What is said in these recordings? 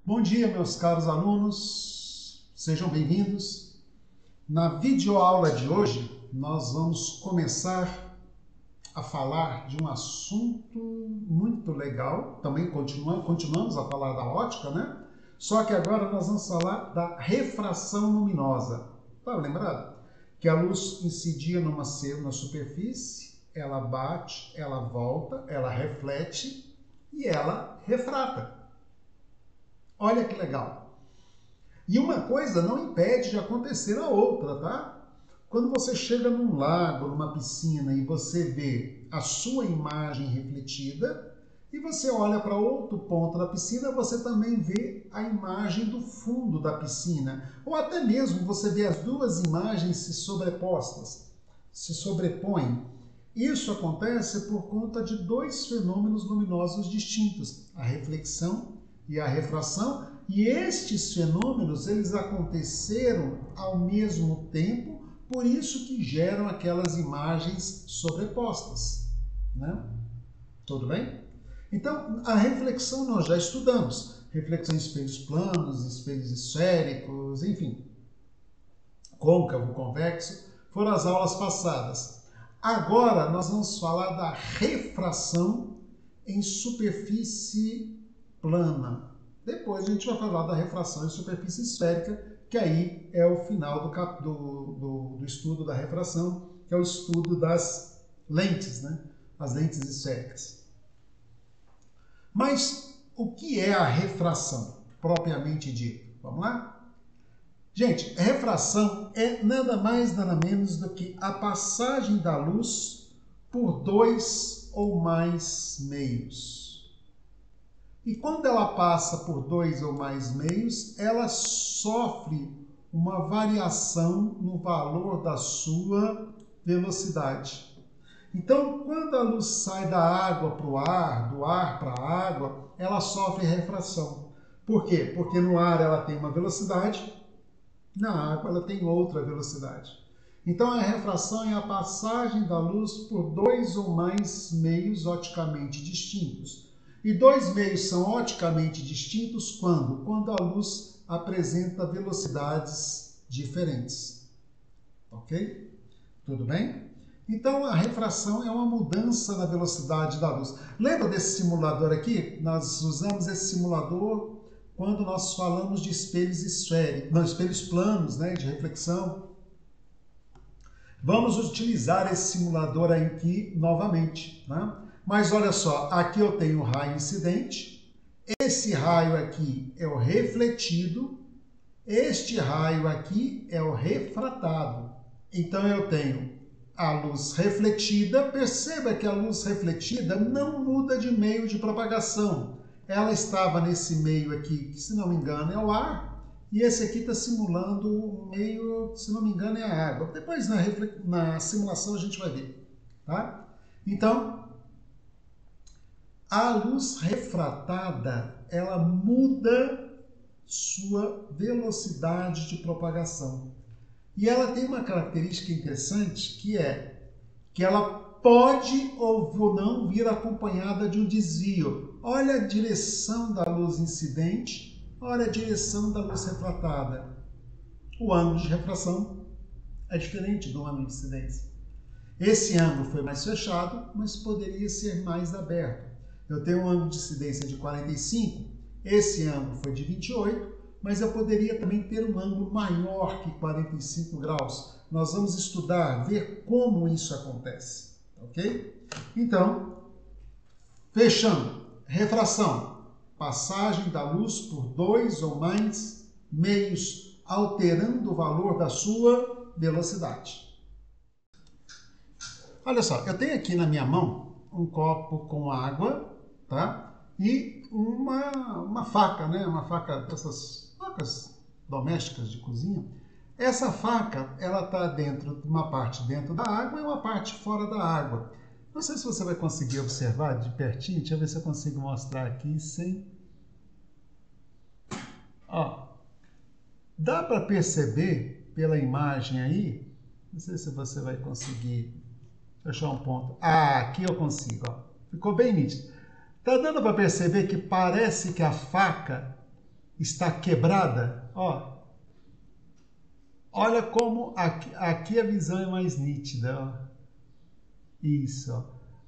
Bom dia, meus caros alunos, sejam bem-vindos. Na videoaula de hoje, nós vamos começar a falar de um assunto muito legal, também continuamos a falar da ótica, né? Só que agora nós vamos falar da refração luminosa. Tá lembrado? Que a luz incidia numa superfície, ela bate, ela volta, ela reflete e ela refrata. Olha que legal. E uma coisa não impede de acontecer a outra, tá? Quando você chega num lago, numa piscina e você vê a sua imagem refletida e você olha para outro ponto da piscina, você também vê a imagem do fundo da piscina. Ou até mesmo você vê as duas imagens se sobrepostas, se sobrepõem. Isso acontece por conta de dois fenômenos luminosos distintos, a reflexão e a refração, e estes fenômenos eles aconteceram ao mesmo tempo, por isso que geram aquelas imagens sobrepostas, né? Tudo bem? Então, a reflexão nós já estudamos, reflexão em espelhos planos, espelhos esféricos, enfim, côncavo, convexo, foram as aulas passadas. Agora nós vamos falar da refração em superfície plana. Depois a gente vai falar da refração em superfície esférica, que aí é o final do estudo da refração, que é o estudo das lentes, né? As lentes esféricas. Mas o que é a refração, propriamente dito? Vamos lá? Gente, refração é nada mais, nada menos do que a passagem da luz por dois ou mais meios. E quando ela passa por dois ou mais meios, ela sofre uma variação no valor da sua velocidade. Então, quando a luz sai da água para o ar, do ar para a água, ela sofre refração. Por quê? Porque no ar ela tem uma velocidade, na água ela tem outra velocidade. Então, a refração é a passagem da luz por dois ou mais meios oticamente distintos. E dois meios são oticamente distintos quando? Quando a luz apresenta velocidades diferentes. Ok? Tudo bem? Então, a refração é uma mudança na velocidade da luz. Lembra desse simulador aqui? Nós usamos esse simulador quando nós falamos de espelhos esféricos, não, espelhos planos, né, de reflexão. Vamos utilizar esse simulador aqui novamente, né? Mas olha só, aqui eu tenho o raio incidente, esse raio aqui é o refletido, este raio aqui é o refratado. Então eu tenho a luz refletida, perceba que a luz refletida não muda de meio de propagação. Ela estava nesse meio aqui, que se não me engano é o ar, e esse aqui está simulando o meio, se não me engano é a água. Depois na simulação a gente vai ver, tá? Então, a luz refratada, ela muda sua velocidade de propagação. E ela tem uma característica interessante, que é que ela pode ou não vir acompanhada de um desvio. Olha a direção da luz incidente, olha a direção da luz refratada. O ângulo de refração é diferente do ângulo de incidência. Esse ângulo foi mais fechado, mas poderia ser mais aberto. Eu tenho um ângulo de incidência de 45, esse ângulo foi de 28, mas eu poderia também ter um ângulo maior que 45 graus. Nós vamos estudar, ver como isso acontece, ok? Então, fechando, refração, passagem da luz por dois ou mais meios, alterando o valor da sua velocidade. Olha só, eu tenho aqui na minha mão um copo com água, tá? E uma faca, né? Uma faca dessas facas domésticas de cozinha. Essa faca, ela está dentro de uma parte dentro da água e uma parte fora da água. Não sei se você vai conseguir observar de pertinho. Deixa eu ver se eu consigo mostrar aqui sem... Ó, dá para perceber pela imagem aí, não sei se você vai conseguir fechar um ponto. Ah, aqui eu consigo, ó. Ficou bem nítido. Tá dando para perceber que parece que a faca está quebrada, ó. Olha como aqui a visão é mais nítida, ó. Isso, ó.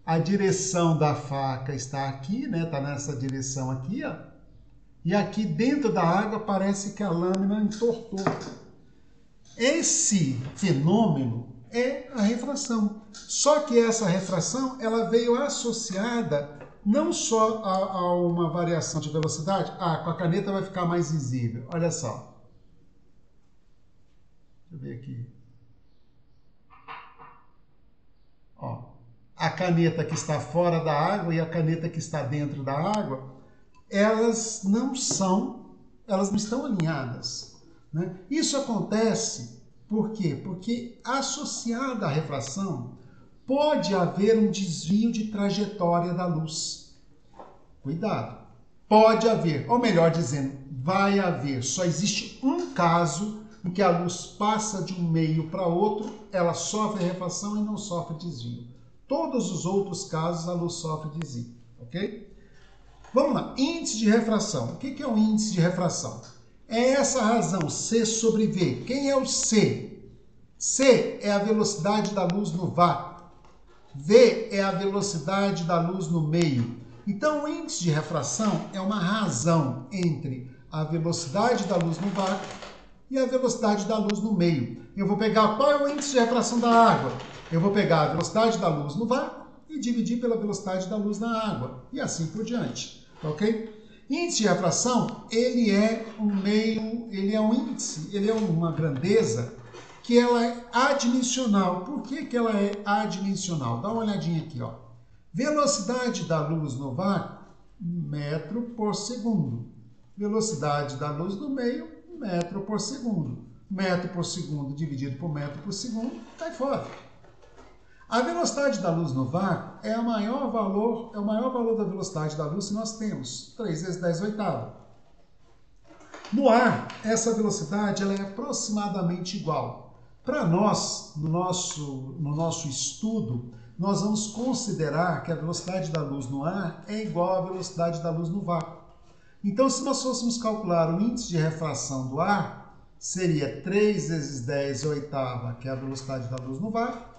A direção da faca está aqui, né? Está nessa direção aqui, ó. E aqui dentro da água parece que a lâmina entortou. Esse fenômeno é a refração. Só que essa refração ela veio associada não só a uma variação de velocidade. Com a caneta vai ficar mais visível. Olha só. Deixa eu ver aqui. Ó, a caneta que está fora da água e a caneta que está dentro da água, elas não estão alinhadas, né? Isso acontece por quê? Porque associada à refração pode haver um desvio de trajetória da luz. Cuidado. Pode haver, ou melhor dizendo, vai haver. Só existe um caso em que a luz passa de um meio para outro, ela sofre refração e não sofre desvio. Todos os outros casos a luz sofre desvio, ok? Vamos lá, índice de refração. O que é o índice de refração? É essa razão, C sobre V. Quem é o C? C é a velocidade da luz no vácuo. V é a velocidade da luz no meio. Então, o índice de refração é uma razão entre a velocidade da luz no vácuo e a velocidade da luz no meio. Eu vou pegar qual é o índice de refração da água? Eu vou pegar a velocidade da luz no vácuo e dividir pela velocidade da luz na água. E assim por diante. Ok? Índice de refração, ele é um índice, ele é uma grandeza que ela é adimensional. Por que ela é adimensional? Dá uma olhadinha aqui, ó. Velocidade da luz no vácuo, metro por segundo. Velocidade da luz no meio, metro por segundo. Metro por segundo dividido por metro por segundo, cai fora. A velocidade da luz no vácuo é o maior valor da velocidade da luz que nós temos, 3 vezes 10 oitava. No ar, essa velocidade ela é aproximadamente igual. Para nós, no nosso estudo, nós vamos considerar que a velocidade da luz no ar é igual à velocidade da luz no vácuo. Então, se nós fôssemos calcular o índice de refração do ar, seria 3 vezes 10 oitava, que é a velocidade da luz no vácuo,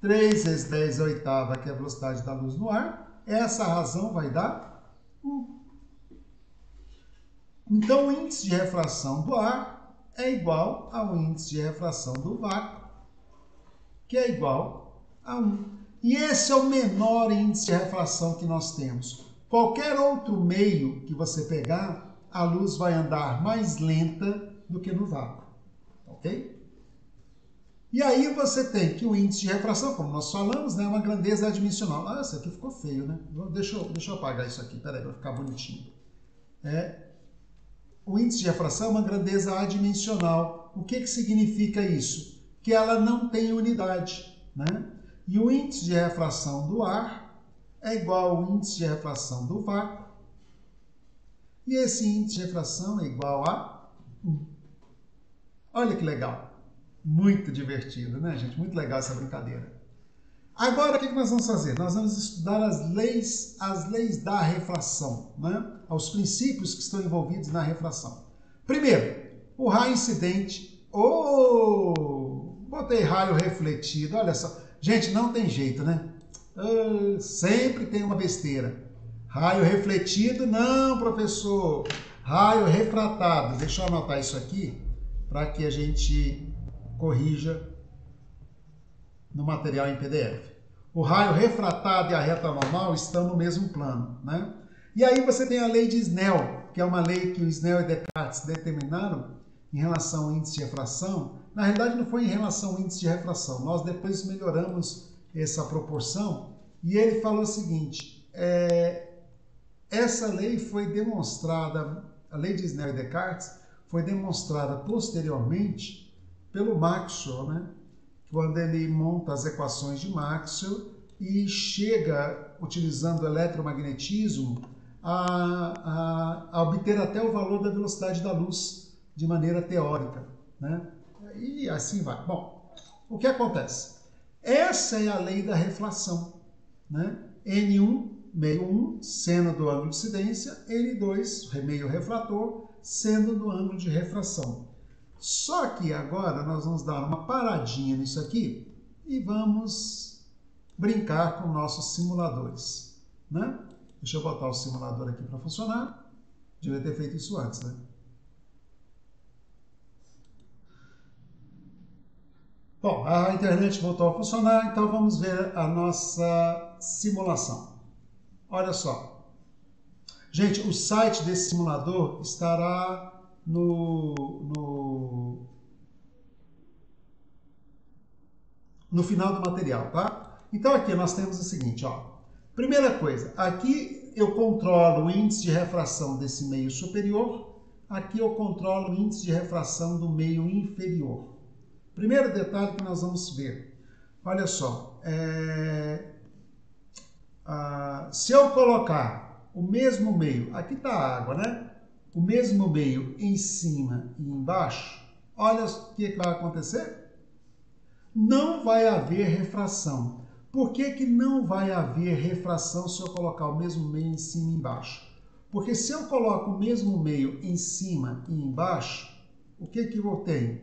3 vezes 10 oitava, que é a velocidade da luz no ar. Essa razão vai dar 1. Então, o índice de refração do ar é igual ao índice de refração do vácuo, que é igual a 1. E esse é o menor índice de refração que nós temos. Qualquer outro meio que você pegar, a luz vai andar mais lenta do que no vácuo. Ok? E aí você tem que o índice de refração, como nós falamos, né, é uma grandeza adimensional. Ah, isso aqui ficou feio, né? Deixa eu apagar isso aqui, peraí, vai ficar bonitinho. O índice de refração é uma grandeza adimensional. O que significa isso? Que ela não tem unidade, né? E o índice de refração do ar é igual ao índice de refração do vácuo. E esse índice de refração é igual a 1. Olha que legal. Muito divertido, né, gente? Muito legal essa brincadeira. Agora, o que nós vamos fazer? Nós vamos estudar as leis da refração, né? Os princípios que estão envolvidos na refração. Primeiro, o raio incidente. Botei raio refletido, olha só. Gente, não tem jeito, né? Sempre tem uma besteira. Raio refletido, não, professor. Raio refratado. Deixa eu anotar isso aqui para que a gente corrija no material em PDF. O raio refratado e a reta normal estão no mesmo plano, né? E aí você tem a lei de Snell, que é uma lei que o Snell e Descartes determinaram em relação ao índice de refração. Na realidade, não foi em relação ao índice de refração. Nós depois melhoramos essa proporção e ele falou o seguinte, essa lei foi demonstrada, a lei de Snell e Descartes foi demonstrada posteriormente pelo Maxwell, né? Quando ele monta as equações de Maxwell e chega, utilizando o eletromagnetismo, a obter até o valor da velocidade da luz de maneira teórica, né? E assim vai. Bom, o que acontece? Essa é a lei da refração, né? N1, meio 1, seno do ângulo de incidência, N2, meio refrator, sendo no ângulo de refração. Só que agora nós vamos dar uma paradinha nisso aqui e vamos brincar com nossos simuladores, né? Deixa eu botar o simulador aqui para funcionar. Devia ter feito isso antes, né? Bom, a internet voltou a funcionar, então vamos ver a nossa simulação. Olha só. Gente, o site desse simulador estará no final do material, tá? Então aqui nós temos o seguinte, ó. Primeira coisa, aqui eu controlo o índice de refração desse meio superior, aqui eu controlo o índice de refração do meio inferior. Primeiro detalhe que nós vamos ver, olha só, se eu colocar o mesmo meio, aqui está a água, né? O mesmo meio em cima e embaixo, olha o que vai acontecer. Não vai haver refração. Por que não vai haver refração se eu colocar o mesmo meio em cima e embaixo? Porque se eu coloco o mesmo meio em cima e embaixo, o que eu tenho?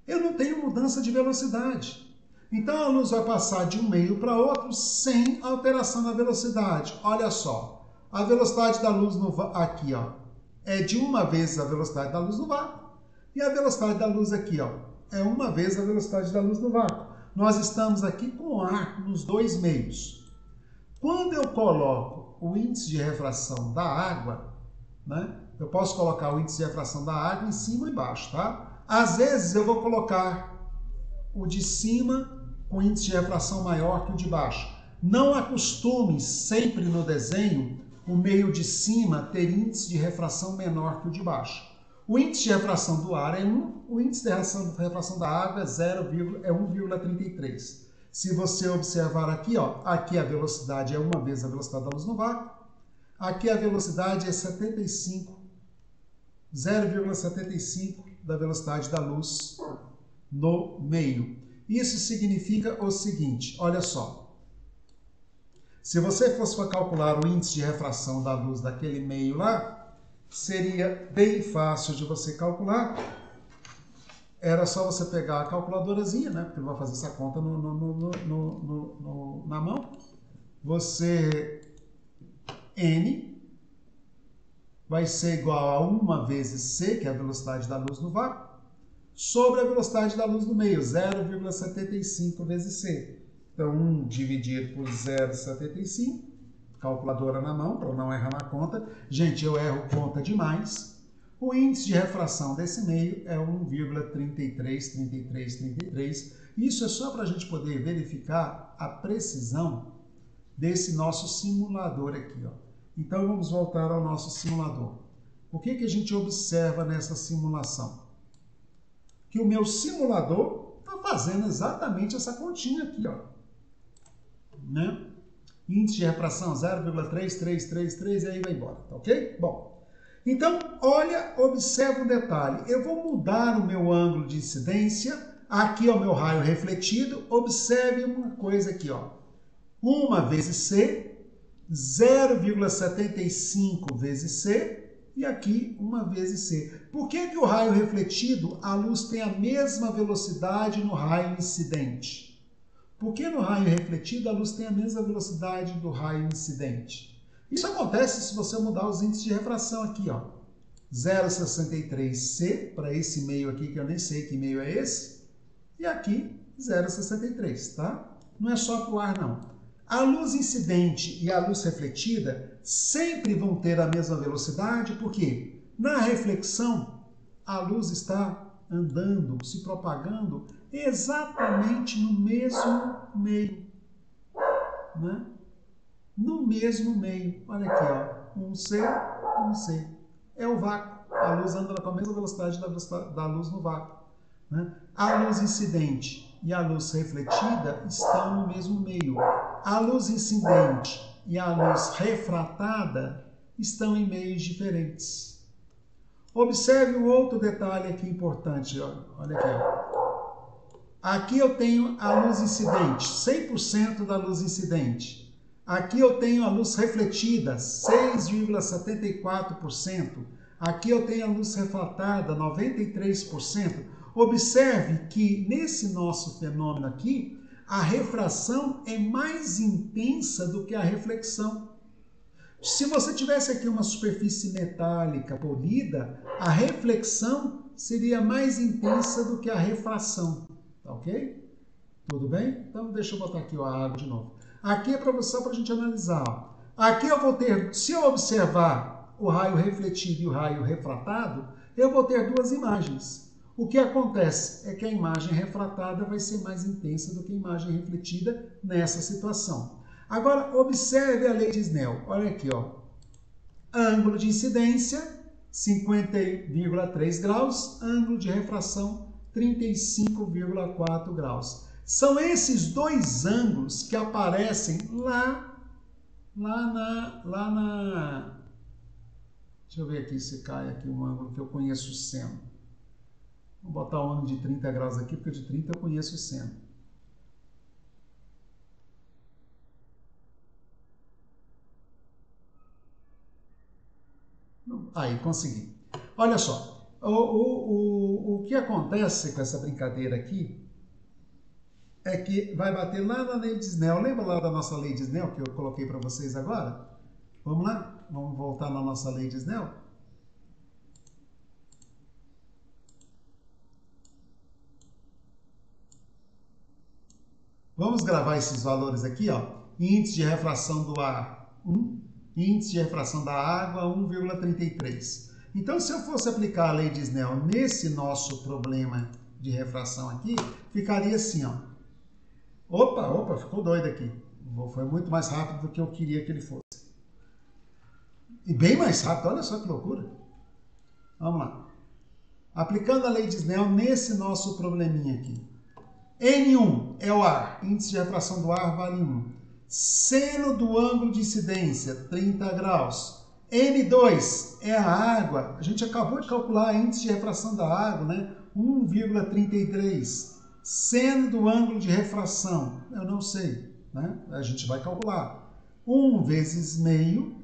Eu não tenho mudança de velocidade. Então a luz vai passar de um meio para outro sem alteração na velocidade. Olha só, a velocidade da luz aqui, ó, é de uma vez a velocidade da luz no vácuo. E a velocidade da luz aqui, ó, é uma vez a velocidade da luz no vácuo. Nós estamos aqui com ar nos dois meios. Quando eu coloco o índice de refração da água, né, eu posso colocar o índice de refração da água em cima e embaixo, tá? Às vezes eu vou colocar o de cima com índice de refração maior que o de baixo. Não acostume sempre no desenho o meio de cima ter índice de refração menor que o de baixo. O índice de refração do ar é 1, o índice de refração da água é 1,33. Se você observar aqui, ó, aqui a velocidade é uma vez a velocidade da luz no vácuo, aqui a velocidade é 0,75 da velocidade da luz no meio. Isso significa o seguinte, olha só. Se você fosse calcular o índice de refração da luz daquele meio lá, seria bem fácil de você calcular. Era só você pegar a calculadorazinha, né? Porque não vai fazer essa conta na mão. Você, N vai ser igual a 1 vezes C, que é a velocidade da luz no vácuo, sobre a velocidade da luz no meio, 0,75 vezes C. Então, 1 dividido por 0,75, calculadora na mão, para não errar na conta. Gente, eu erro conta demais. O índice de refração desse meio é 1,333333. Isso é só para a gente poder verificar a precisão desse nosso simulador aqui, ó. Então, vamos voltar ao nosso simulador. O que a gente observa nessa simulação? Que o meu simulador está fazendo exatamente essa continha aqui, ó. Né? Índice de refração 0,3333 e aí vai embora, tá ok? Bom, então, olha, observa um detalhe. Eu vou mudar o meu ângulo de incidência. Aqui é o meu raio refletido. Observe uma coisa aqui, ó. 1 vezes C, 0,75 vezes C e aqui 1 vezes C. Por que o raio refletido, a luz tem a mesma velocidade no raio incidente? Porque no raio refletido a luz tem a mesma velocidade do raio incidente? Isso acontece se você mudar os índices de refração aqui, ó. 0,63C para esse meio aqui, que eu nem sei que meio é esse, e aqui 0,63, tá? Não é só para o ar, não. A luz incidente e a luz refletida sempre vão ter a mesma velocidade, porque na reflexão a luz está andando, se propagando exatamente no mesmo meio, né? No mesmo meio. Olha aqui, ó, 1C, 1C. É o vácuo. A luz anda com a mesma velocidade da luz no vácuo, né? A luz incidente e a luz refletida estão no mesmo meio. A luz incidente e a luz refratada estão em meios diferentes. Observe um outro detalhe aqui importante. Olha aqui, ó. Aqui eu tenho a luz incidente, 100% da luz incidente. Aqui eu tenho a luz refletida, 6,74%. Aqui eu tenho a luz refratada, 93%. Observe que nesse nosso fenômeno aqui, a refração é mais intensa do que a reflexão. Se você tivesse aqui uma superfície metálica polida, a reflexão seria mais intensa do que a refração, tá ok? Tudo bem? Então deixa eu botar aqui a água de novo. Aqui é só para a gente analisar. Ó. Aqui eu vou ter, se eu observar o raio refletido e o raio refratado, eu vou ter duas imagens. O que acontece é que a imagem refratada vai ser mais intensa do que a imagem refletida nessa situação. Agora, observe a lei de Snell. Olha aqui, ó. Ângulo de incidência, 50,3 graus. Ângulo de refração, 35,4 graus. São esses dois ângulos que aparecem lá na... Deixa eu ver aqui se cai aqui um ângulo que eu conheço o seno. Vou botar um ângulo de 30 graus aqui, porque de 30 eu conheço o seno. Aí, consegui. Olha só, o que acontece com essa brincadeira aqui é que vai bater lá na lei de Snell. Lembra lá da nossa lei de Snell que eu coloquei para vocês agora? Vamos lá? Vamos voltar na nossa lei de Snell? Vamos gravar esses valores aqui, ó. Índice de refração do ar, 1. Índice de refração da água, 1,33. Então, se eu fosse aplicar a lei de Snell nesse nosso problema de refração aqui, ficaria assim, ó. Opa, ficou doido aqui. Foi muito mais rápido do que eu queria que ele fosse. E bem mais rápido, olha só que loucura. Vamos lá. Aplicando a lei de Snell nesse nosso probleminha aqui. N1 é o ar, índice de refração do ar vale 1. Seno do ângulo de incidência, 30 graus. N2 é a água, a gente acabou de calcular a índice de refração da água, né? 1,33. Seno do ângulo de refração, eu não sei, né? A gente vai calcular. 1 vezes meio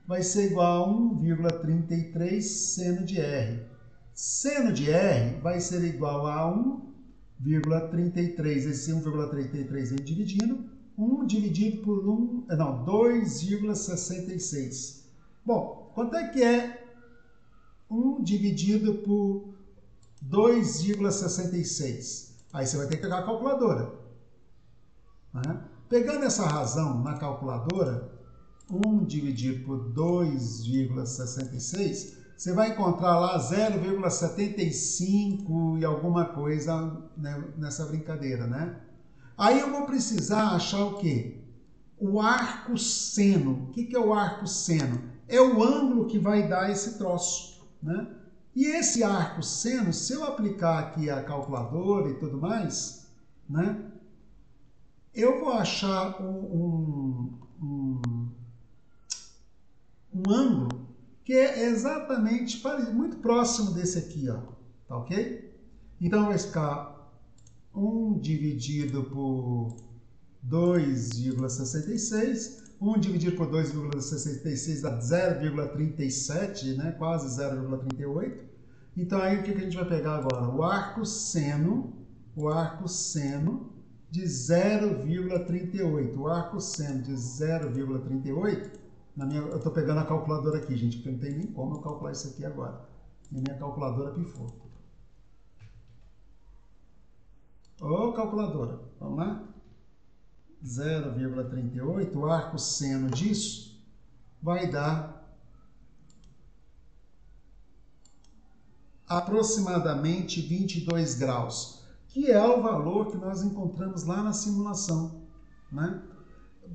vai ser igual a 1,33 seno de R. Seno de R vai ser igual a 1,33, esse 1,33 vem dividindo, 1 dividido por 2,66. Bom, quanto é que é 1 dividido por 2,66? Aí você vai ter que pegar a calculadora. Né? Pegando essa razão na calculadora, 1 dividido por 2,66, você vai encontrar lá 0,75 e alguma coisa, né, nessa brincadeira, né? Aí eu vou precisar achar o quê? O arco seno. O que é o arco seno? É o ângulo que vai dar esse troço, né? E esse arco seno, se eu aplicar aqui a calculadora e tudo mais, né? Eu vou achar um ângulo que é exatamente muito próximo desse aqui, ó. Tá ok? Então vai ficar 1 dividido por 2,66. 1 dividido por 2,66 dá 0,37, né? Quase 0,38. Então aí o que a gente vai pegar agora? O arco seno de 0,38. O arco seno de 0,38. Eu estou pegando a calculadora aqui, gente, porque não tem nem como eu calcular isso aqui agora. E minha calculadora pifou. Ô, calculadora, vamos lá? 0,38, o arco seno disso vai dar aproximadamente 22 graus, que é o valor que nós encontramos lá na simulação, né?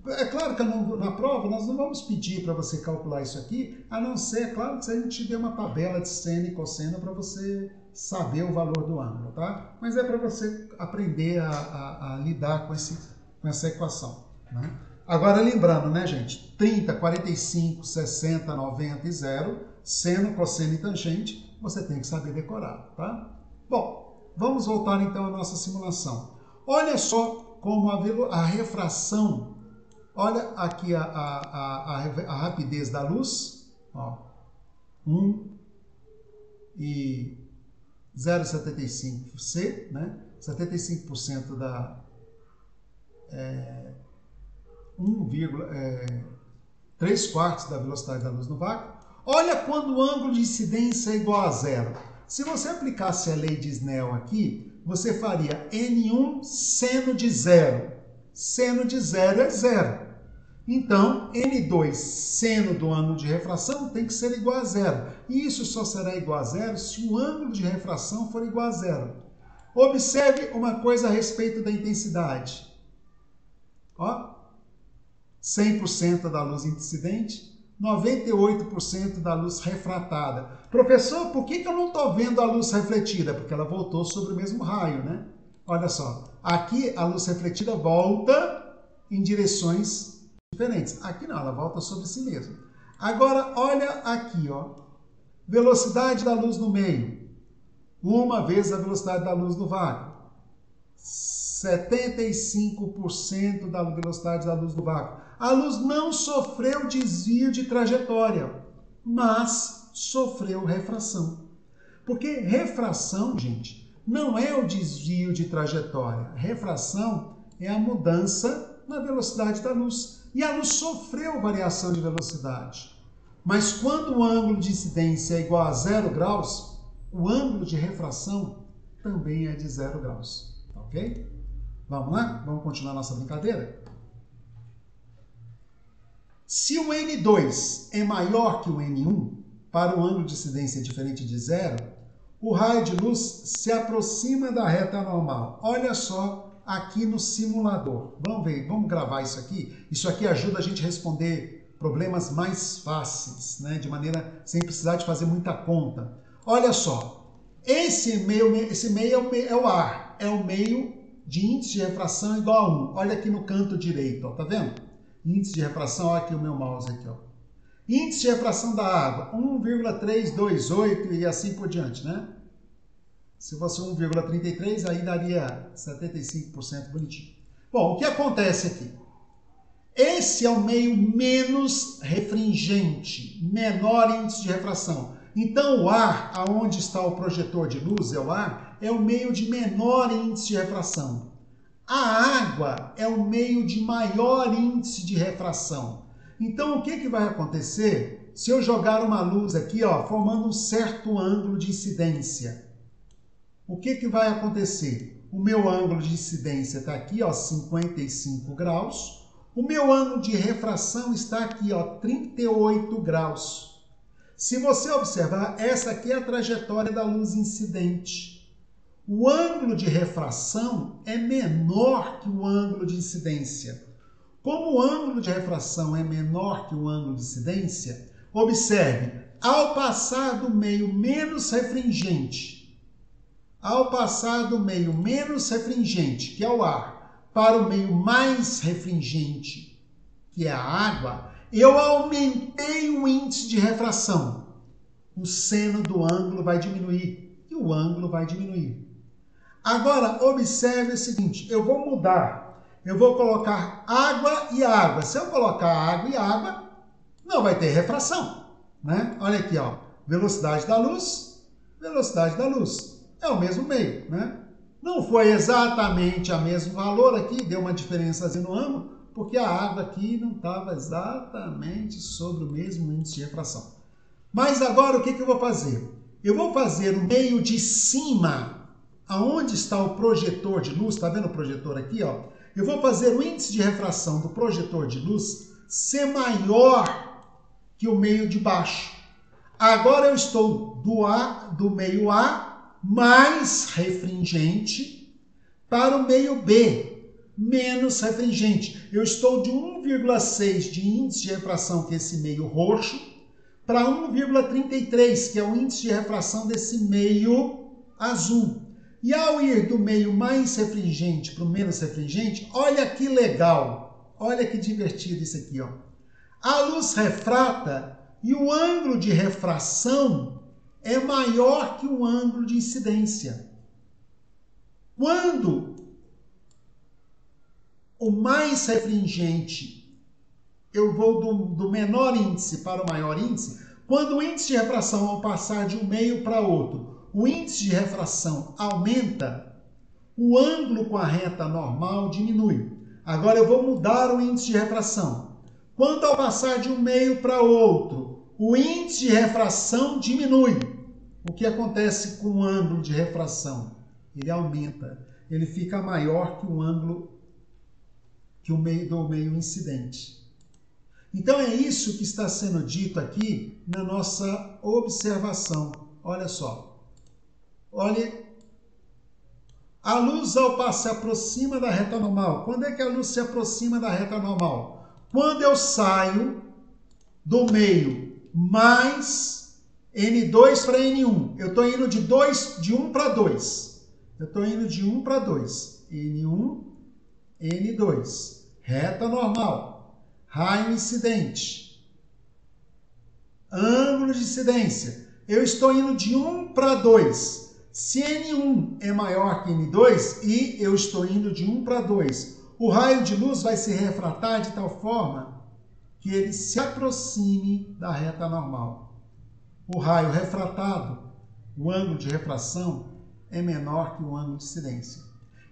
É claro que na prova nós não vamos pedir para você calcular isso aqui, a não ser, é claro, que a gente dê uma tabela de seno e cosseno para você saber o valor do ângulo, tá? Mas é para você aprender a lidar com essa equação, né? Agora lembrando, né, gente, 30, 45, 60, 90 e 0, seno, cosseno e tangente, você tem que saber decorar, tá? Bom, vamos voltar então à nossa simulação. Olha só como a refração, olha aqui a rapidez da luz, ó, 1, e 0,75C, né? 75% da 3/4 da velocidade da luz no vácuo. Olha quando o ângulo de incidência é igual a zero. Se você aplicasse a lei de Snell aqui, você faria N1 seno de zero. Seno de zero é zero. Então, N2 seno do ângulo de refração tem que ser igual a zero. E isso só será igual a zero se o ângulo de refração for igual a zero. Observe uma coisa a respeito da intensidade. Ó, 100% da luz incidente, 98% da luz refratada. Professor, por que eu não estou vendo a luz refletida? Porque ela voltou sobre o mesmo raio, né? Olha só, aqui a luz refletida volta em direções diferentes. Aqui não, ela volta sobre si mesma. Agora, olha aqui, ó. Velocidade da luz no meio. Uma vez a velocidade da luz no vácuo. 75% da velocidade da luz no vácuo. A luz não sofreu desvio de trajetória, mas sofreu refração. Porque refração, gente, não é o desvio de trajetória. Refração é a mudança na velocidade da luz. E a luz sofreu variação de velocidade. Mas quando o ângulo de incidência é igual a 0 graus, o ângulo de refração também é de 0 graus. Ok? Vamos lá? Vamos continuar nossa brincadeira? Se o N2 é maior que o N1, para o ângulo de incidência diferente de zero, o raio de luz se aproxima da reta normal. Olha só aqui no simulador. Vamos ver, vamos gravar isso aqui. Isso aqui ajuda a gente a responder problemas mais fáceis, né? De maneira sem precisar de fazer muita conta. Olha só, esse meio é o ar, é o meio de índice de refração igual a 1. Olha aqui no canto direito, ó, tá vendo? Índice de refração, olha aqui o meu mouse aqui, ó. Índice de refração da água, 1,328 e assim por diante, né? Se fosse 1,33, aí daria 75% bonitinho. Bom, o que acontece aqui? Esse é o meio menos refringente, menor índice de refração. Então, o ar, aonde está o projetor de luz, é o ar, é o meio de menor índice de refração. A água é o meio de maior índice de refração. Então, o que vai acontecer se eu jogar uma luz aqui, ó, formando um certo ângulo de incidência? O que vai acontecer? O meu ângulo de incidência está aqui, ó, 55 graus. O meu ângulo de refração está aqui, ó, 38 graus. Se você observar, essa aqui é a trajetória da luz incidente. O ângulo de refração é menor que o ângulo de incidência. Como o ângulo de refração é menor que o ângulo de incidência, observe, ao passar do meio menos refringente, que é o ar, para o meio mais refringente, que é a água, eu aumentei o índice de refração. O seno do ângulo vai diminuir e o ângulo vai diminuir. Agora, observe o seguinte, eu vou mudar, eu vou colocar água e água. Se eu colocar água e água, não vai ter refração, né? Olha aqui, ó, velocidade da luz, é o mesmo meio, né? Não foi exatamente o mesmo valor aqui, deu uma diferença no ângulo, porque a água aqui não estava exatamente sobre o mesmo índice de refração. Mas agora o que eu vou fazer? Eu vou fazer o meio de cima, aonde está o projetor de luz, está vendo o projetor aqui, ó? Eu vou fazer o índice de refração do projetor de luz ser maior que o meio de baixo. Agora eu estou do meio A mais refringente para o meio B menos refringente. Eu estou de 1,6 de índice de refração, que é esse meio roxo, para 1,33, que é o índice de refração desse meio azul. E ao ir do meio mais refringente para o menos refringente, olha que legal, olha que divertido isso aqui, ó. A luz refrata e o ângulo de refração é maior que o ângulo de incidência. Quando o mais refringente, eu vou do menor índice para o maior índice, Quando o índice de refração, ao passar de um meio para outro, o índice de refração aumenta, o ângulo com a reta normal diminui. Agora eu vou mudar o índice de refração. Quando ao passar de um meio para outro, o índice de refração diminui. O que acontece com o ângulo de refração? Ele aumenta. Ele fica maior que o ângulo do meio incidente. Então é isso que está sendo dito aqui na nossa observação. Olha só. Olha, a luz ao passar se aproxima da reta normal. Quando é que a luz se aproxima da reta normal? Quando eu saio do meio mais N2 para N1. Eu estou indo de 1 para 2. Eu estou indo de 1 para 2. N1, N2. Reta normal. Raio incidente. Ângulo de incidência. Eu estou indo de 1 para 2. Se N1 é maior que N2 e eu estou indo de 1 para 2, o raio de luz vai se refratar de tal forma que ele se aproxime da reta normal. O raio refratado, o ângulo de refração, é menor que o ângulo de incidência.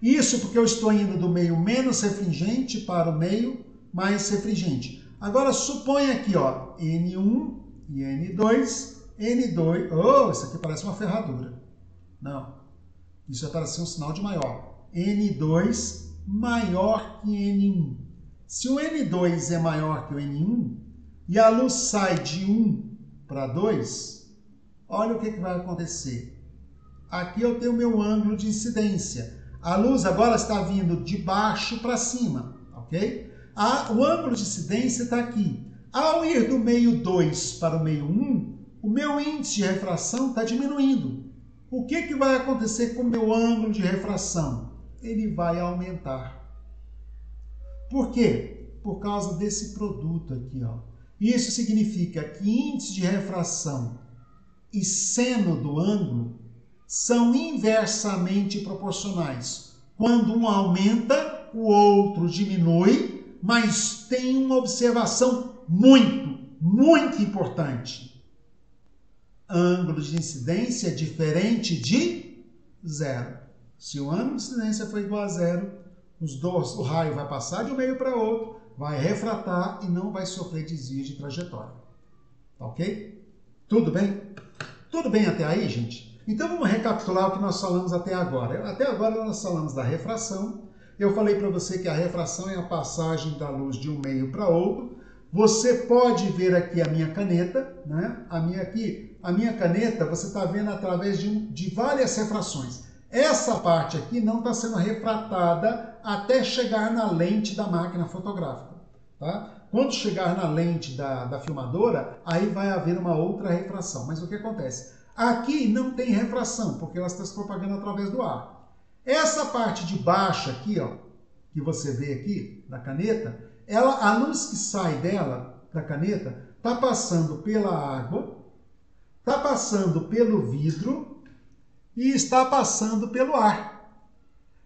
Isso porque eu estou indo do meio menos refringente para o meio mais refringente. Agora suponha aqui, ó, N1 e N2, N2, oh, isso aqui parece uma ferradura. Não, isso é para ser um sinal de maior. N2 maior que N1. Se o N2 é maior que o N1 e a luz sai de 1 para 2, olha o que vai acontecer. Aqui eu tenho o meu ângulo de incidência. A luz agora está vindo de baixo para cima, ok? O ângulo de incidência está aqui. Ao ir do meio 2 para o meio 1, o meu índice de refração está diminuindo. O que vai acontecer com o meu ângulo de refração? Ele vai aumentar. Por quê? Por causa desse produto aqui, ó. Isso significa que índice de refração e seno do ângulo são inversamente proporcionais. Quando um aumenta, o outro diminui, mas tem uma observação muito importante. Ângulo de incidência é diferente de zero. Se o ângulo de incidência for igual a zero, o raio vai passar de um meio para outro, vai refratar e não vai sofrer desvio de trajetória. Ok? Tudo bem? Tudo bem até aí, gente? Então vamos recapitular o que nós falamos até agora. Até agora nós falamos da refração. Eu falei para você que a refração é a passagem da luz de um meio para outro. Você pode ver aqui a minha caneta, né? A minha caneta você está vendo através de várias refrações. Essa parte aqui não está sendo refratada até chegar na lente da máquina fotográfica. Tá? Quando chegar na lente da filmadora, aí vai haver uma outra refração. Mas o que acontece? Aqui não tem refração, porque ela está se propagando através do ar. Essa parte de baixo aqui, ó, que você vê aqui, da caneta, a luz que sai dela, da caneta, está passando pela água, está passando pelo vidro e está passando pelo ar.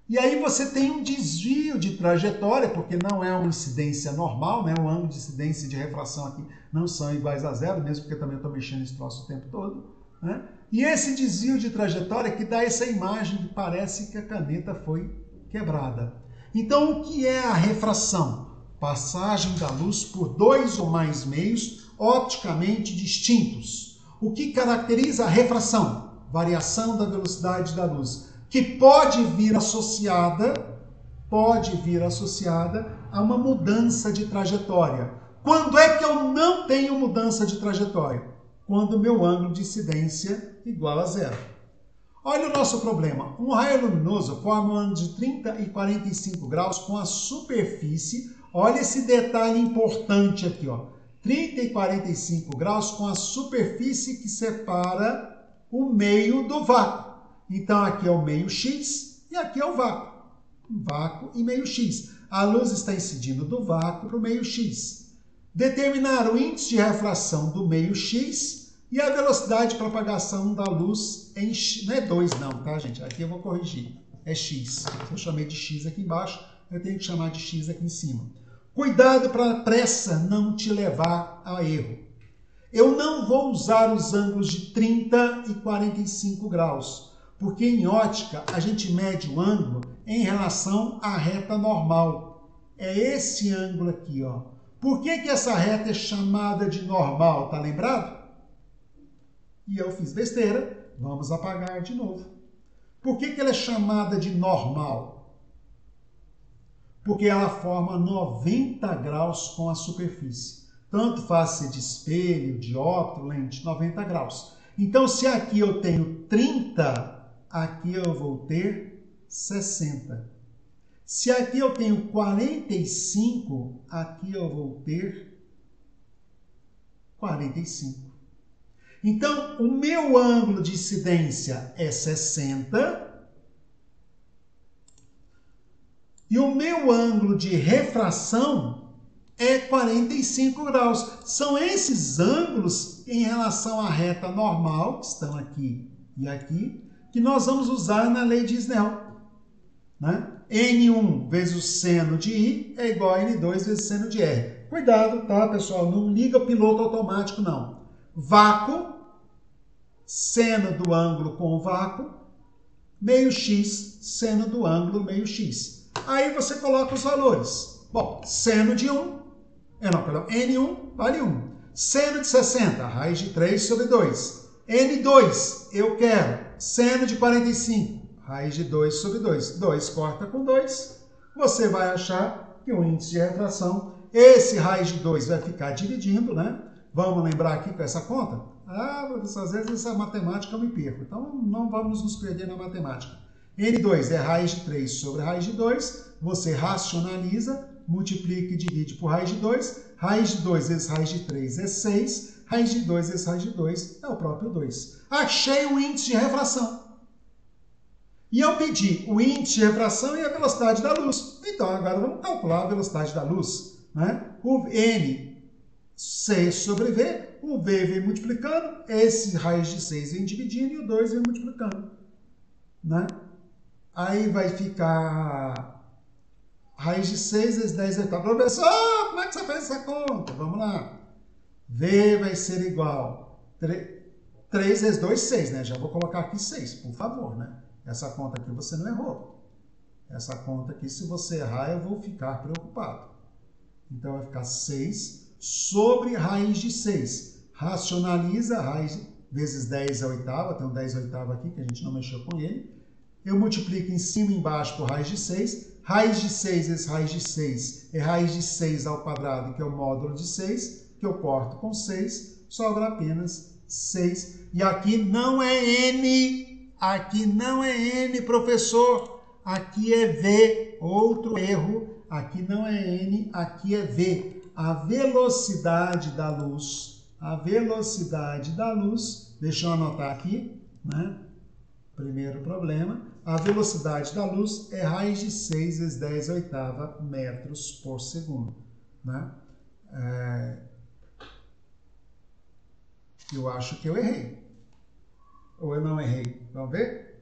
E aí você tem um desvio de trajetória, porque não é uma incidência normal, né? O ângulo de incidência e de refração aqui não são iguais a zero, mesmo porque também eu estou mexendo nesse troço o tempo todo. Né? E esse desvio de trajetória que dá essa imagem que parece que a caneta foi quebrada. Então, o que é a refração? Passagem da luz por dois ou mais meios opticamente distintos. O que caracteriza a refração? Variação da velocidade da luz, que pode vir associada a uma mudança de trajetória. Quando é que eu não tenho mudança de trajetória? Quando o meu ângulo de incidência é igual a zero. Olha o nosso problema. Um raio luminoso forma um ângulo de 30 e 45 graus com a superfície. Olha esse detalhe importante aqui, ó. 30 e 45 graus com a superfície que separa o meio do vácuo. Então aqui é o meio X e aqui é o vácuo. Vácuo e meio X. A luz está incidindo do vácuo para o meio X. Determinar o índice de refração do meio X e a velocidade de propagação da luz em X. Não é 2 não, tá, gente? Aqui eu vou corrigir. É X. Eu chamei de X aqui embaixo, eu tenho que chamar de X aqui em cima. Cuidado para a pressa não te levar a erro. Eu não vou usar os ângulos de 30 e 45 graus, porque em ótica a gente mede o ângulo em relação à reta normal. É esse ângulo aqui, ó. Por que que essa reta é chamada de normal? Tá lembrado? E eu fiz besteira, vamos apagar de novo. Por que que ela é chamada de normal? Porque ela forma 90 graus com a superfície. Tanto faz ser de espelho, de óptico, lente, 90 graus. Então, se aqui eu tenho 30, aqui eu vou ter 60. Se aqui eu tenho 45, aqui eu vou ter 45. Então, o meu ângulo de incidência é 60 e o meu ângulo de refração é 45 graus. São esses ângulos em relação à reta normal, que estão aqui e aqui, que nós vamos usar na lei de Snell. Né? N1 vezes o seno de I é igual a N2 vezes o seno de R. Cuidado, tá, pessoal? Não liga piloto automático, não. Vácuo, seno do ângulo com o vácuo, meio x, seno do ângulo meio x. Aí você coloca os valores. Bom, seno de 1, N1 vale 1. Seno de 60, raiz de 3 sobre 2. N2, eu quero seno de 45, raiz de 2 sobre 2. 2 corta com 2. Você vai achar que o índice de refração, esse raiz de 2 vai ficar dividindo, né? Vamos lembrar aqui com essa conta? Ah, professor, às vezes essa matemática eu me perco. Então, não vamos nos perder na matemática. N2 é raiz de 3 sobre raiz de 2. Você racionaliza, multiplica e divide por raiz de 2. Raiz de 2 vezes raiz de 3 é 6. Raiz de 2 vezes raiz de 2 é o próprio 2. Achei o índice de refração. E eu pedi o índice de refração e a velocidade da luz. Então, agora vamos calcular a velocidade da luz. Né? O N, 6 sobre V. O V vem multiplicando, esse raiz de 6 vem dividindo e o 2 vem multiplicando. Né? Aí vai ficar raiz de 6 vezes 10 oitavos. Professor, como é que você fez essa conta? Vamos lá. V vai ser igual a 3 vezes 2, 6, né? Já vou colocar aqui 6, por favor, né? Essa conta aqui você não errou. Essa conta aqui, se você errar, eu vou ficar preocupado. Então, vai ficar 6 sobre raiz de 6. Racionaliza, raiz vezes 10 a oitava, tem um 10 oitava aqui, que a gente não mexeu com ele. Eu multiplico em cima e embaixo por raiz de 6. Raiz de 6 vezes raiz de 6 é raiz de 6 ao quadrado, que é o módulo de 6, que eu corto com 6, sobra apenas 6. E aqui não é N, aqui não é N, professor, aqui é V, outro erro, aqui não é N, aqui é V. A velocidade da luz, deixa eu anotar aqui, né? Primeiro problema, a velocidade da luz é raiz de 6 vezes 10 oitava metros por segundo. Né? Eu acho que eu errei. Ou eu não errei? Vamos ver?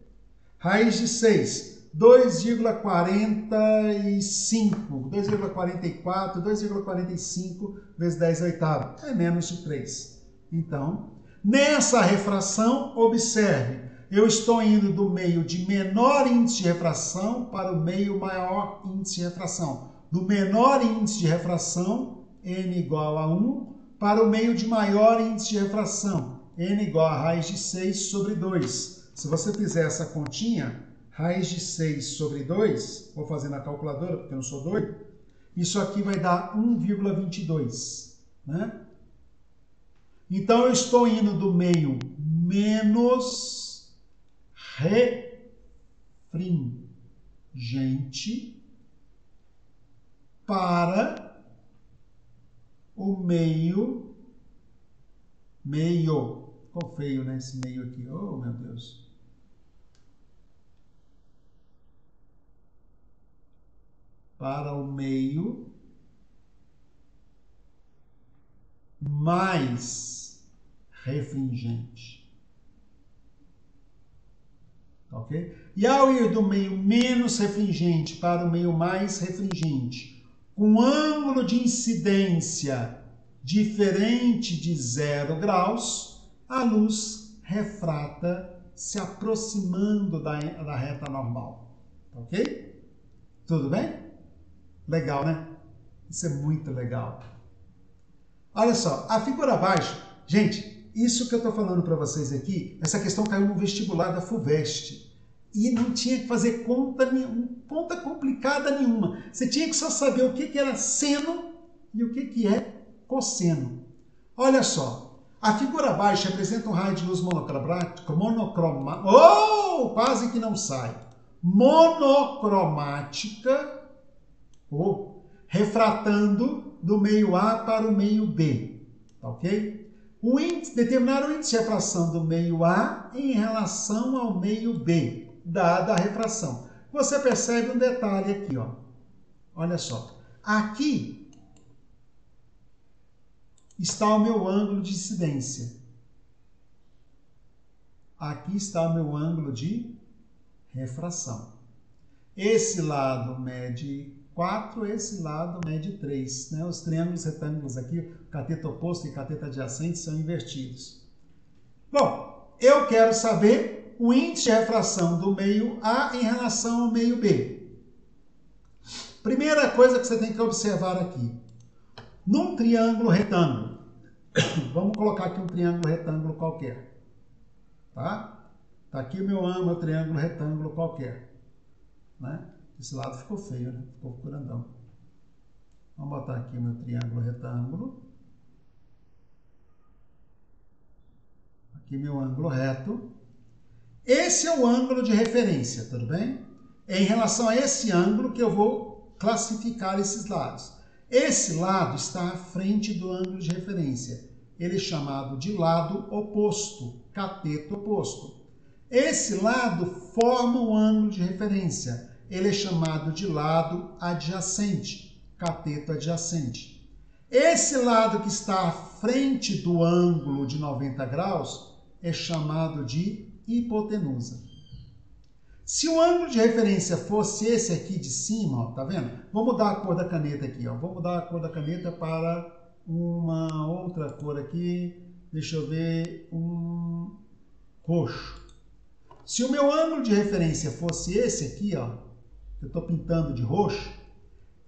Raiz de 6, 2,45, 2,44, 2,45 vezes 10 oitava. É menos de 3. Então, nessa refração, observe, eu estou indo do meio de menor índice de refração para o meio maior índice de refração. Do menor índice de refração, n igual a 1, para o meio de maior índice de refração, n igual a raiz de 6 sobre 2. Se você fizer essa continha, raiz de 6 sobre 2, vou fazer na calculadora porque eu não sou doido, isso aqui vai dar 1,22. Né? Então, eu estou indo do meio menos refringente para o meio. Ficou feio, né, esse meio aqui. Oh, meu Deus. Para o meio mais refringente. Ok? E ao ir do meio menos refringente para o meio mais refringente, com ângulo de incidência diferente de 0 graus, a luz refrata se aproximando da reta normal. Ok? Tudo bem? Legal, né? Isso é muito legal. Olha só, a figura abaixo, gente, isso que eu estou falando para vocês aqui, essa questão caiu no vestibular da FUVEST. E não tinha que fazer conta complicada nenhuma. Você tinha que só saber o que era seno e o que é cosseno. Olha só, a figura abaixo apresenta um raio de luz monocromático, quase que não sai. Monocromática, refratando do meio A para o meio B, ok? Determinar o índice de refração do meio A em relação ao meio B, dada a refração. Você percebe um detalhe aqui, ó. Olha só. Aqui está o meu ângulo de incidência. Aqui está o meu ângulo de refração. Esse lado mede 4, esse lado mede 3. Né? Os triângulos retângulos aqui, cateto oposto e cateto adjacente, são invertidos. Bom, eu quero saber o índice de refração do meio A em relação ao meio B. Primeira coisa que você tem que observar aqui. Num triângulo retângulo, vamos colocar aqui um triângulo retângulo qualquer. Tá? Tá aqui o meu triângulo retângulo qualquer. Né? Esse lado ficou feio, né? Ficou grandão. Vamos botar aqui o meu triângulo retângulo. Aqui meu ângulo reto. Esse é o ângulo de referência, tudo bem? É em relação a esse ângulo que eu vou classificar esses lados. Esse lado está à frente do ângulo de referência. Ele é chamado de lado oposto, cateto oposto. Esse lado forma o ângulo de referência. Ele é chamado de lado adjacente, cateto adjacente. Esse lado que está à frente do ângulo de 90 graus é chamado de hipotenusa. Se o ângulo de referência fosse esse aqui de cima, ó, tá vendo? Vou mudar a cor da caneta aqui, ó. Vou mudar a cor da caneta para uma outra cor aqui. Deixa eu ver, um roxo. Se o meu ângulo de referência fosse esse aqui, ó, eu estou pintando de roxo,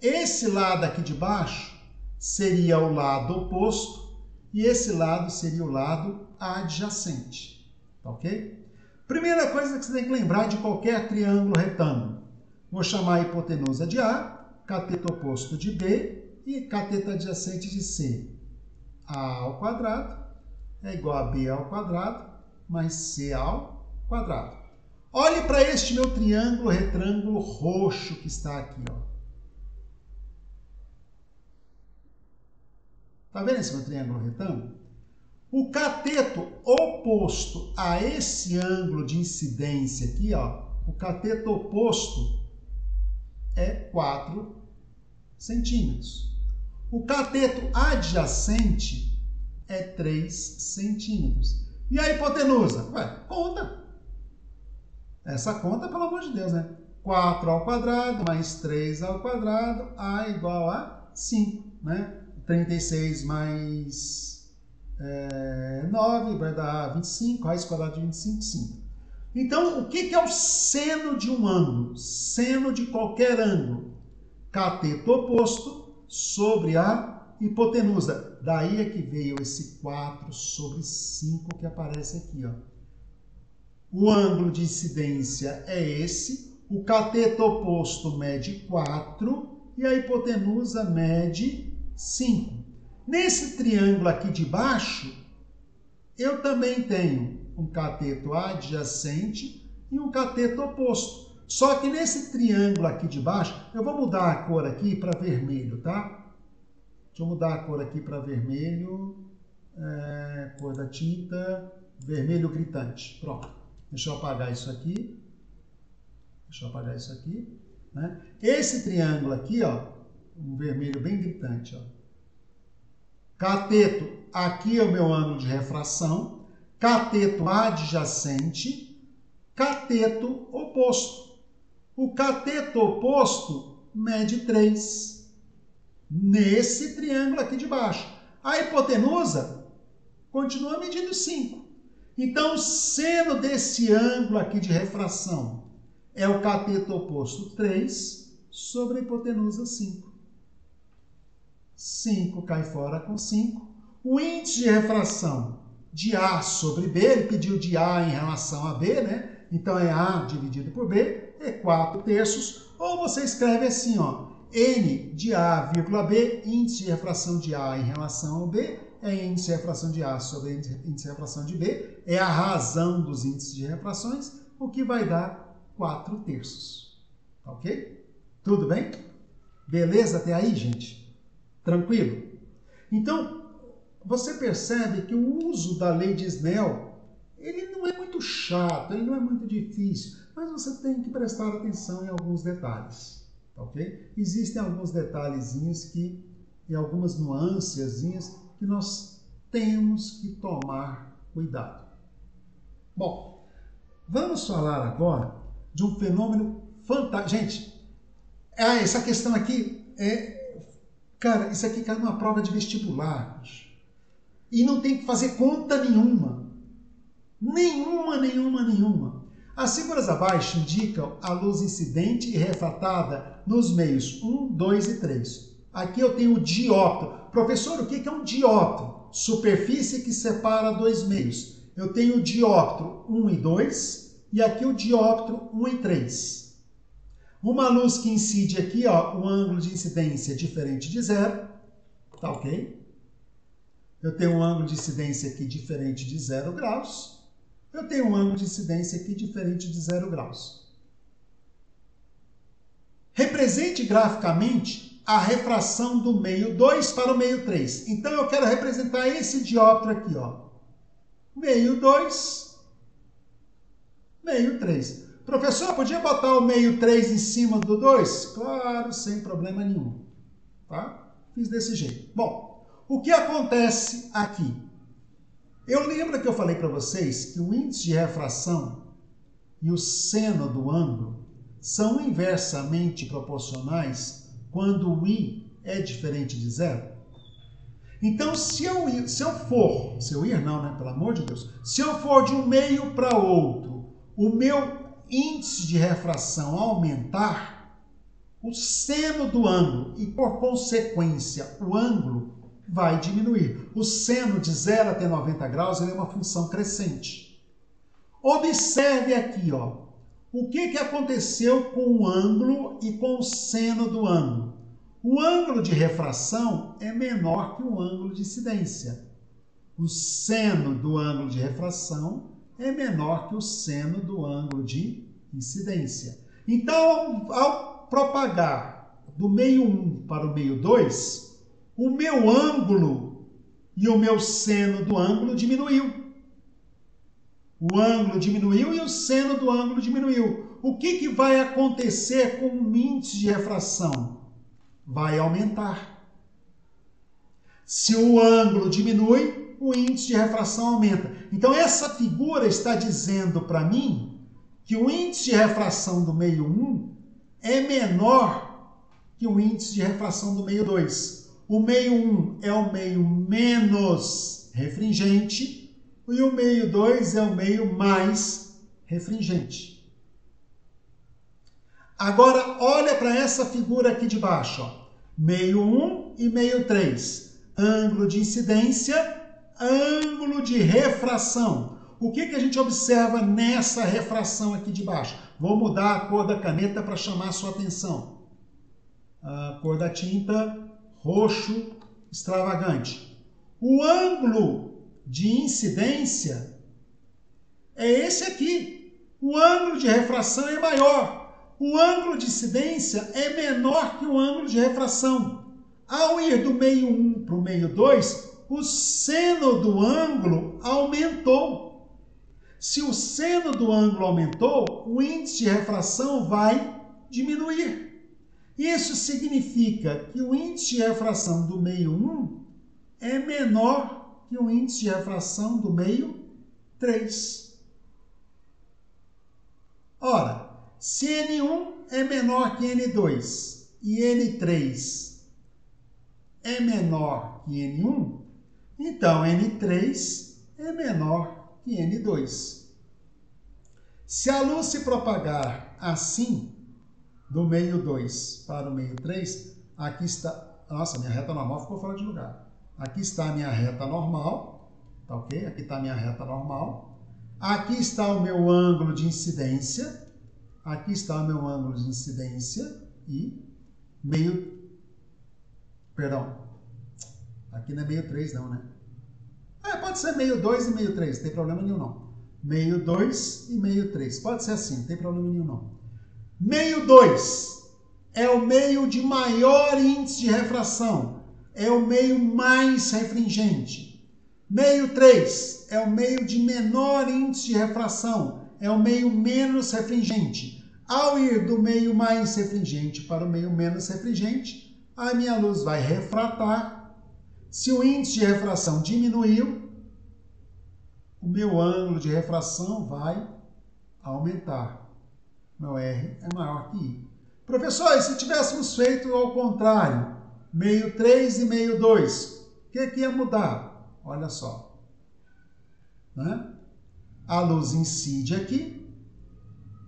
esse lado aqui de baixo seria o lado oposto e esse lado seria o lado adjacente. Tá ok? Primeira coisa que você tem que lembrar de qualquer triângulo retângulo. Vou chamar a hipotenusa de A, cateto oposto de B e cateto adjacente de C. A ao quadrado é igual a B ao quadrado mais C ao quadrado. Olhe para este meu triângulo retângulo roxo que está aqui, ó. Tá vendo esse meu triângulo retângulo? O cateto oposto a esse ângulo de incidência aqui, ó, o cateto oposto é 4 centímetros. O cateto adjacente é 3 centímetros. E a hipotenusa? Ué, conta. Essa conta, pelo amor de Deus, né? 4 ao quadrado mais 3 ao quadrado, A igual a 5, né? 36 mais 9 vai dar 25, raiz quadrada de 25, 5. Então, o que é o seno de um ângulo? Seno de qualquer ângulo. Cateto oposto sobre a hipotenusa. Daí é que veio esse 4 sobre 5 que aparece aqui, ó. O ângulo de incidência é esse, o cateto oposto mede 4 e a hipotenusa mede 5. Nesse triângulo aqui de baixo, eu também tenho um cateto adjacente e um cateto oposto. Só que nesse triângulo aqui de baixo, eu vou mudar a cor aqui para vermelho, tá? Deixa eu mudar a cor aqui para vermelho, cor da tinta, vermelho gritante. Pronto. Deixa eu apagar isso aqui. Deixa eu apagar isso aqui. Né? Esse triângulo aqui, ó, um vermelho bem gritante, ó. Cateto, aqui é o meu ângulo de refração. Cateto adjacente. Cateto oposto. O cateto oposto mede 3. Nesse triângulo aqui de baixo. A hipotenusa continua medindo 5. Então, o seno desse ângulo aqui de refração é o cateto oposto 3 sobre a hipotenusa 5. 5 cai fora com 5. O índice de refração de A sobre B, ele pediu de A em relação a B, né? Então é A dividido por B, é 4/3. Ou você escreve assim, ó, N de A, vírgula B, índice de refração de A em relação ao B, é índice de refração de A sobre índice de refração de B, é a razão dos índices de refrações, o que vai dar 4/3. Ok? Tudo bem? Beleza até aí, gente? Tranquilo? Então, você percebe que o uso da lei de Snell, ele não é muito chato, ele não é muito difícil, mas você tem que prestar atenção em alguns detalhes, ok? Existem alguns detalhezinhos e algumas nuancezinhas que nós temos que tomar cuidado. Bom, vamos falar agora de um fenômeno fantástico. Gente, essa questão aqui cara, isso aqui cai numa prova de vestibular. E não tem que fazer conta nenhuma. Nenhuma. As figuras abaixo indicam a luz incidente e refratada nos meios 1, 2 e 3. Aqui eu tenho o dióptro. Professor, o que é um dióptro? Superfície que separa dois meios. Eu tenho o dióptro 1 e 2 e aqui o dióptro 1 e 3. Uma luz que incide aqui, ó, um ângulo de incidência diferente de 0. Tá ok? Eu tenho um ângulo de incidência aqui diferente de 0 graus. Eu tenho um ângulo de incidência aqui diferente de 0 graus. Represente graficamente a refração do meio 2 para o meio 3. Então, eu quero representar esse dióptro aqui, ó. Meio 2, meio 3. Professor, podia botar o meio 3 em cima do 2? Claro, sem problema nenhum. Tá? Fiz desse jeito. Bom, o que acontece aqui? Eu lembro que eu falei para vocês que o índice de refração e o seno do ângulo são inversamente proporcionais quando o I é diferente de 0? Então, se eu for de um meio para outro, o meu índice de refração aumentar, o seno do ângulo e, por consequência, o ângulo vai diminuir. O seno de 0 até 90 graus ele é uma função crescente. Observe aqui, ó, o que aconteceu com o ângulo e com o seno do ângulo. O ângulo de refração é menor que o ângulo de incidência. O seno do ângulo de refração é menor que o seno do ângulo de incidência. Então, ao propagar do meio 1 para o meio 2, o meu ângulo e o meu seno do ângulo diminuiu. O ângulo diminuiu e o seno do ângulo diminuiu. O que vai acontecer com o índice de refração? Vai aumentar. Se o ângulo diminui, o índice de refração aumenta. Então, essa figura está dizendo para mim que o índice de refração do meio 1 é menor que o índice de refração do meio 2. O meio 1 é o meio menos refringente e o meio 2 é o meio mais refringente. Agora, olha para essa figura aqui de baixo. Ó. Meio 1 e meio 3. Ângulo de incidência, ângulo de refração. O que a gente observa nessa refração aqui de baixo? Vou mudar a cor da caneta para chamar a sua atenção. A cor da tinta, roxo extravagante. O ângulo de incidência é esse aqui. O ângulo de refração é maior. O ângulo de incidência é menor que o ângulo de refração. Ao ir do meio 1 para o meio 2, o seno do ângulo aumentou. Se o seno do ângulo aumentou, o índice de refração vai diminuir. Isso significa que o índice de refração do meio 1 é menor que o índice de refração do meio 3. Ora, se N1 é menor que N2 e N3 é menor que N1, Então, N3 é menor que N2. Se a luz se propagar assim, do meio 2 para o meio 3, aqui está... Nossa, minha reta normal ficou fora de lugar. Aqui está a minha reta normal, tá ok? Aqui está a minha reta normal. Aqui está o meu ângulo de incidência. Aqui está o meu ângulo de incidência e meio... Perdão. Aqui não é meio 3 não, né? Pode ser meio 2 e meio 3, não tem problema nenhum não. Meio 2 e meio 3. Pode ser assim, não tem problema nenhum não. Meio 2 é o meio de maior índice de refração. É o meio mais refringente. Meio 3 é o meio de menor índice de refração. É o meio menos refringente. Ao ir do meio mais refringente para o meio menos refringente, a minha luz vai refratar. Se o índice de refração diminuiu, o meu ângulo de refração vai aumentar. Meu R é maior que I. Professor, e se tivéssemos feito ao contrário, meio 3 e meio 2, o que ia mudar? Olha só. Né? A luz incide aqui,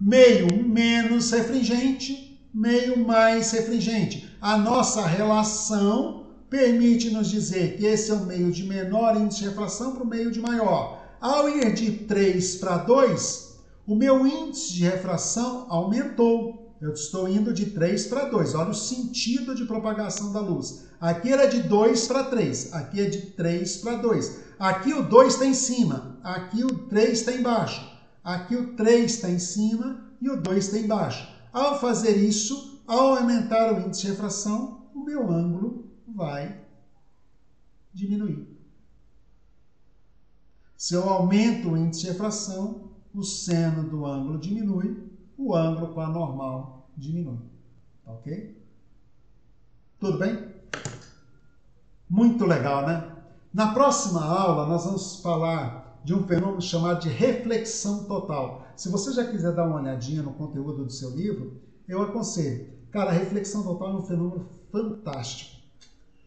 meio menos refringente, meio mais refringente. A nossa relação permite-nos dizer que esse é o meio de menor índice de refração para o meio de maior. Ao ir de 3 para 2, o meu índice de refração aumentou. Eu estou indo de 3 para 2. Olha o sentido de propagação da luz. Aqui era de 2 para 3. Aqui é de 3 para 2. Aqui o 2 está em cima. Aqui o 3 está embaixo. Aqui o 3 está em cima e o 2 está embaixo. Ao fazer isso, ao aumentar o índice de refração, o meu ângulo vai diminuir. Se eu aumento o índice de refração, o seno do ângulo diminui, o ângulo com a normal diminui. Ok? Tudo bem? Muito legal, né? Na próxima aula, nós vamos falar de um fenômeno chamado de reflexão total. Se você já quiser dar uma olhadinha no conteúdo do seu livro, eu aconselho. Cara, a reflexão total é um fenômeno fantástico.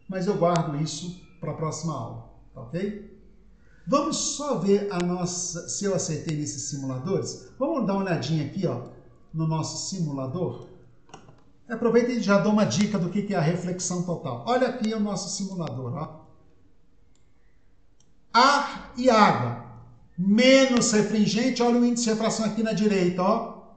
Mas eu guardo isso para a próxima aula, tá ok? Vamos só ver se eu acertei nesses simuladores. Vamos dar uma olhadinha aqui, ó, no nosso simulador. Aproveita e já dou uma dica do que é a reflexão total. Olha aqui o nosso simulador, ó. Ar e água. Menos refringente, olha o índice de refração aqui na direita, ó.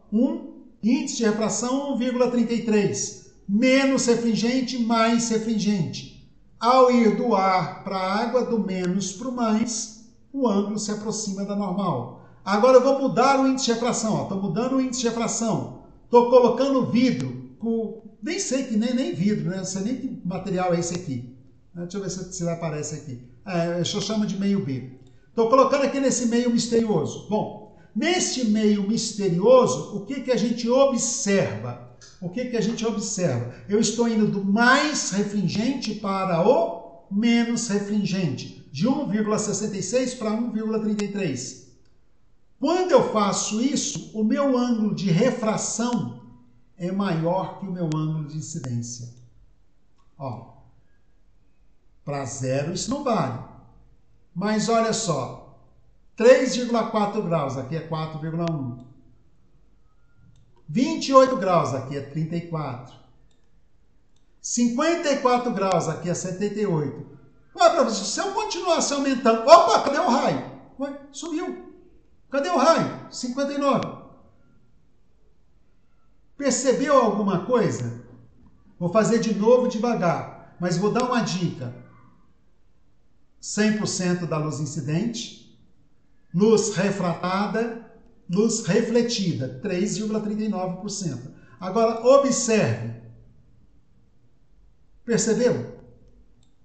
Índice de refração 1,33. Menos refringente, mais refringente. Ao ir do ar para a água, do menos para o mais, o ângulo se aproxima da normal. Agora eu vou mudar o índice de refração. Estou mudando o índice de refração. Estou colocando vidro. Nem sei que nem vidro, né? Não sei nem que material é esse aqui. Deixa eu ver se ele aparece aqui. Eu chamo de meio B. Estou colocando aqui nesse meio misterioso. Bom, neste meio misterioso, o que a gente observa? O que a gente observa? Eu estou indo do mais refringente para o menos refringente, de 1,66 para 1,33. Quando eu faço isso, o meu ângulo de refração é maior que o meu ângulo de incidência. Ó, para zero isso não vale. Mas olha só, 3,4 graus, aqui é 4,1. 28 graus, aqui é 34. 54 graus, aqui é 78. Ué, professor, se eu continuasse aumentando... Opa, cadê o raio? Ué, subiu. Cadê o raio? 59. Percebeu alguma coisa? Vou fazer de novo devagar, mas vou dar uma dica. 100% da luz incidente, luz refratada, luz refletida, 3,39%. Agora, observe. Percebeu?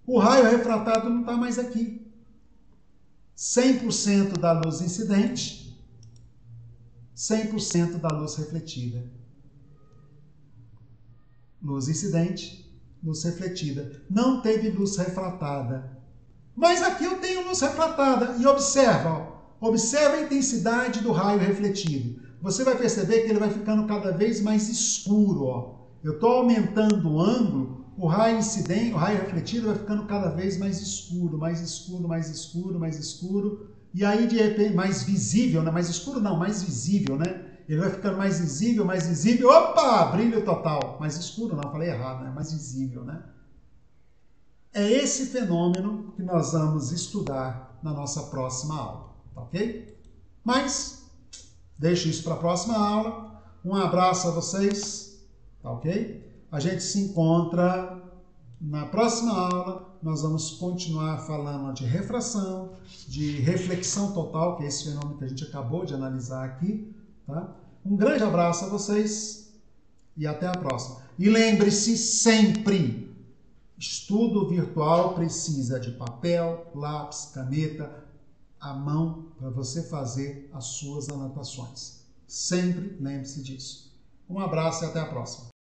O raio refratado não está mais aqui. 100% da luz incidente, 100% da luz refletida. Luz incidente, luz refletida. Não teve luz refratada. Mas aqui eu tenho luz refratada. E observa, ó. Observa a intensidade do raio refletido. Você vai perceber que ele vai ficando cada vez mais escuro. Ó. Eu estou aumentando o ângulo, o raio incidente, o raio refletido vai ficando cada vez mais escuro, e aí de repente, mais visível, né? Mais escuro não, mais visível, né? Ele vai ficando mais visível, opa, brilho total. Mais escuro não, falei errado, né? Mais visível, né? É esse fenômeno que nós vamos estudar na nossa próxima aula, tá ok? Mas, deixo isso para a próxima aula. Um abraço a vocês, tá ok? A gente se encontra na próxima aula. Nós vamos continuar falando de refração, de reflexão total, que é esse fenômeno que a gente acabou de analisar aqui, tá? Um grande abraço a vocês e até a próxima. E lembre-se sempre, estudo virtual precisa de papel, lápis, caneta, à mão para você fazer as suas anotações. Sempre lembre-se disso. Um abraço e até a próxima.